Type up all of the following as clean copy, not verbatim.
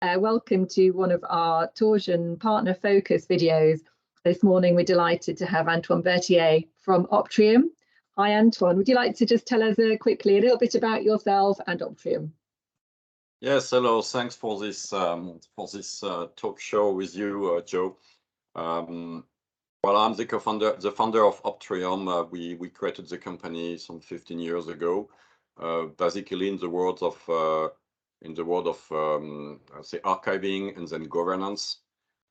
Welcome to one of our Torsion partner focus videos. This morning we're delighted to have Antoine Berthier from Optrium. Hi Antoine, would you like to just tell us quickly a little bit about yourself and Optrium? Yes, hello. Thanks for this talk show with you, Joe. Well, I'm the founder of Optrium. We created the company some 15 years ago, basically in the world of say archiving and then governance.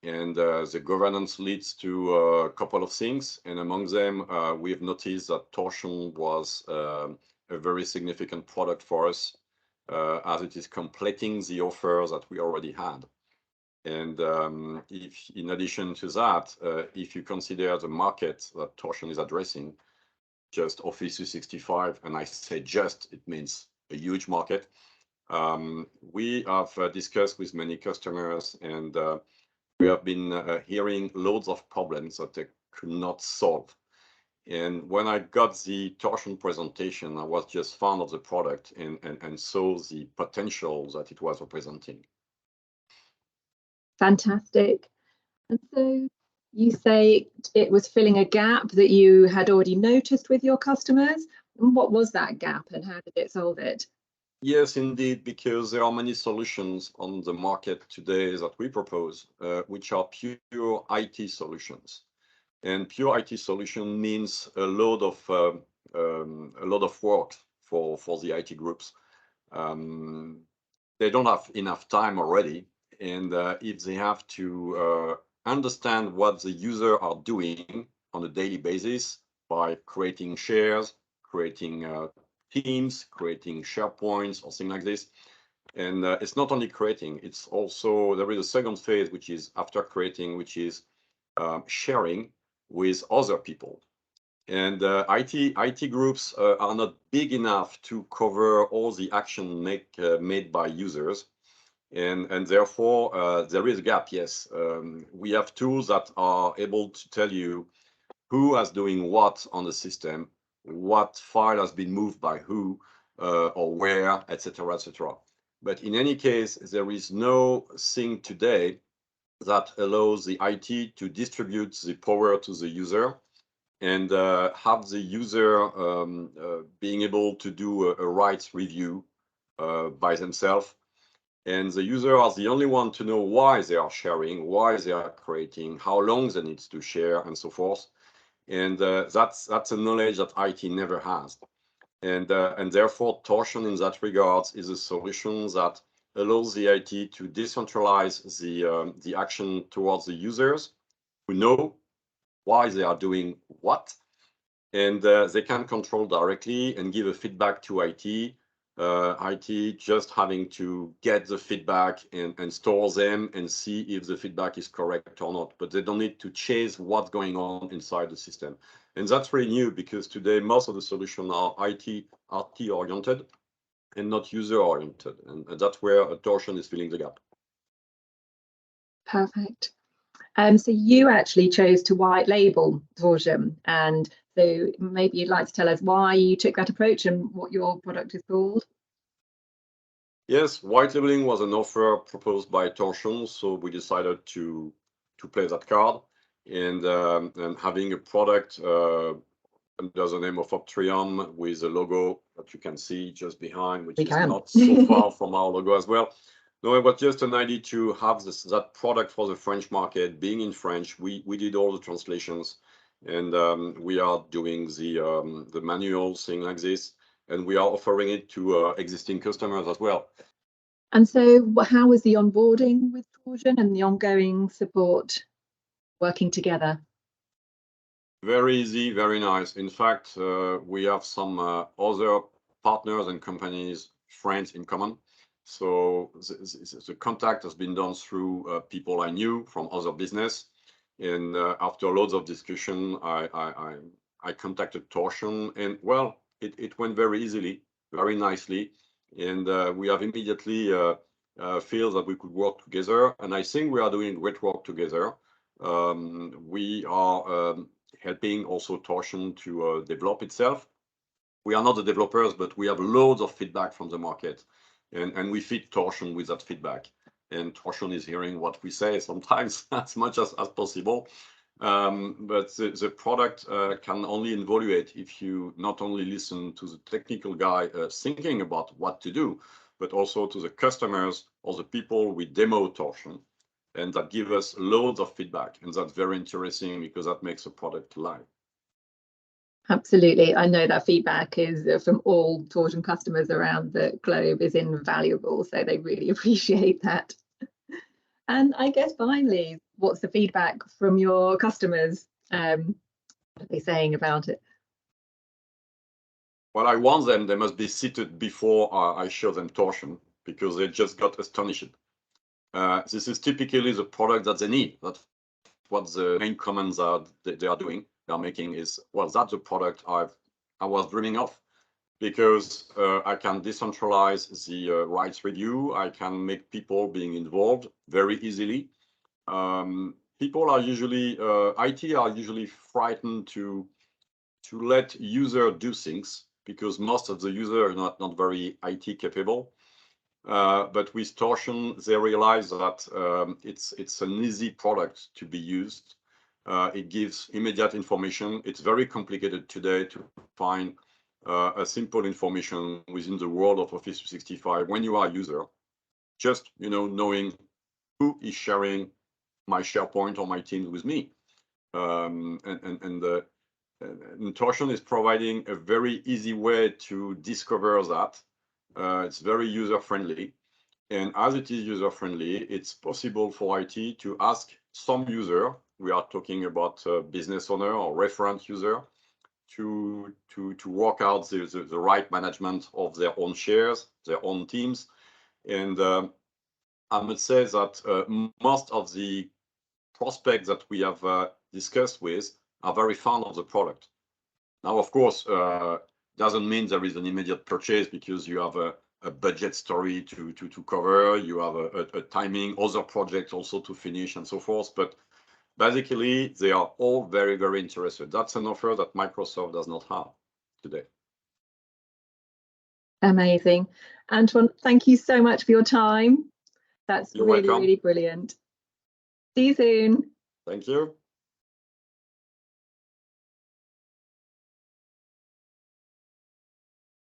And the governance leads to a couple of things, and among them, we've noticed that Torsion was a very significant product for us, as it is completing the offers that we already had. And if, in addition to that, if you consider the market that Torsion is addressing, just Office 365, and I say just, it means a huge market. We have discussed with many customers, and we have been hearing loads of problems that they could not solve. And when I got the Torsion presentation, I was just fond of the product and saw the potential that it was representing. Fantastic. And so you say it was filling a gap that you had already noticed with your customers. And what was that gap and how did it solve it? Yes, indeed, because there are many solutions on the market today that we propose, which are pure IT solutions. And pure IT solution means a lot of work for the IT groups. They don't have enough time already, and if they have to understand what the users are doing on a daily basis by creating shares, creating teams, creating SharePoints or things like this. And it's not only creating, it's also, there is a second phase, which is after creating, which is sharing with other people. And IT groups are not big enough to cover all the action made by users. And therefore, there is a gap, yes. We have tools that are able to tell you who is doing what on the system, what file has been moved by who or where, etc., etc. But in any case, there is no thing today that allows the IT to distribute the power to the user and have the user being able to do a rights review by themselves. And the user are the only one to know why they are sharing, why they are creating, how long they need to share, and so forth. And that's a knowledge that IT never has. And therefore, Torsion in that regard is a solution that allows the IT to decentralize the action towards the users who know why they are doing what, and they can control directly and give a feedback to IT. IT just having to get the feedback and store them and see if the feedback is correct or not, but they don't need to chase what's going on inside the system. And that's really new because today most of the solutions are IT oriented and not user oriented, and that's where Torsion is filling the gap. Perfect. So you actually chose to white label Torsion, and so maybe you'd like to tell us why you took that approach and what your product is called. Yes, white labeling was an offer proposed by Torsion, so we decided to play that card, and having a product under the name of Optrium with a logo that you can see just behind, which is not so far from our logo as well. No, it was just an idea to have that product for the French market. Being in French, we did all the translations, and we are doing the manual thing like this, and we are offering it to existing customers as well. And so how was the onboarding with Torsion and the ongoing support working together? Very easy, very nice. In fact, we have some other partners and companies, friends in common. So the contact has been done through people I knew from other business. And after loads of discussion, I contacted Torsion, and well, it went very easily, very nicely. And we have immediately feel that we could work together. And I think we are doing great work together. We are helping also Torsion to develop itself. We are not the developers, but we have loads of feedback from the market, and we feed Torsion with that feedback. and Torsion is hearing what we say sometimes as much as possible. But the product can only evaluate if you not only listen to the technical guy thinking about what to do, but also to the customers or the people we demo Torsion, and that give us loads of feedback. And that's very interesting because that makes the product live. Absolutely. I know that feedback is from all Torsion customers around the globe is invaluable. So they really appreciate that. And I guess finally, what's the feedback from your customers? What are they saying about it? Well, I warn them they must be seated before I show them Torsion, because they just got astonished. This is typically the product that they need. That's what the main comments are they are doing. They are making is, well, that's the product I was dreaming of, because I can decentralize the rights review. I can make people being involved very easily. People are usually, IT are usually frightened to let user do things, because most of the user are not very IT capable. But with Torsion, they realize that it's an easy product to be used. It gives immediate information. It's very complicated today to find a simple information within the world of Office 365 when you are a user. Just knowing who is sharing my SharePoint or my Teams with me, and Torsion is providing a very easy way to discover that. It's very user-friendly. And as it is user-friendly, it's possible for IT to ask some user, we are talking about a business owner or reference user, to work out the right management of their own shares, their own teams. And I must say that most of the prospects that we have discussed with are very fond of the product. Now, of course, doesn't mean there is an immediate purchase, because you have a budget story to cover, you have a timing, other projects also to finish, and so forth. But basically, they are all very, very interested. That's an offer that Microsoft does not have today. Amazing. Antoine, thank you so much for your time. That's You're really, welcome. really brilliant. See you soon. Thank you.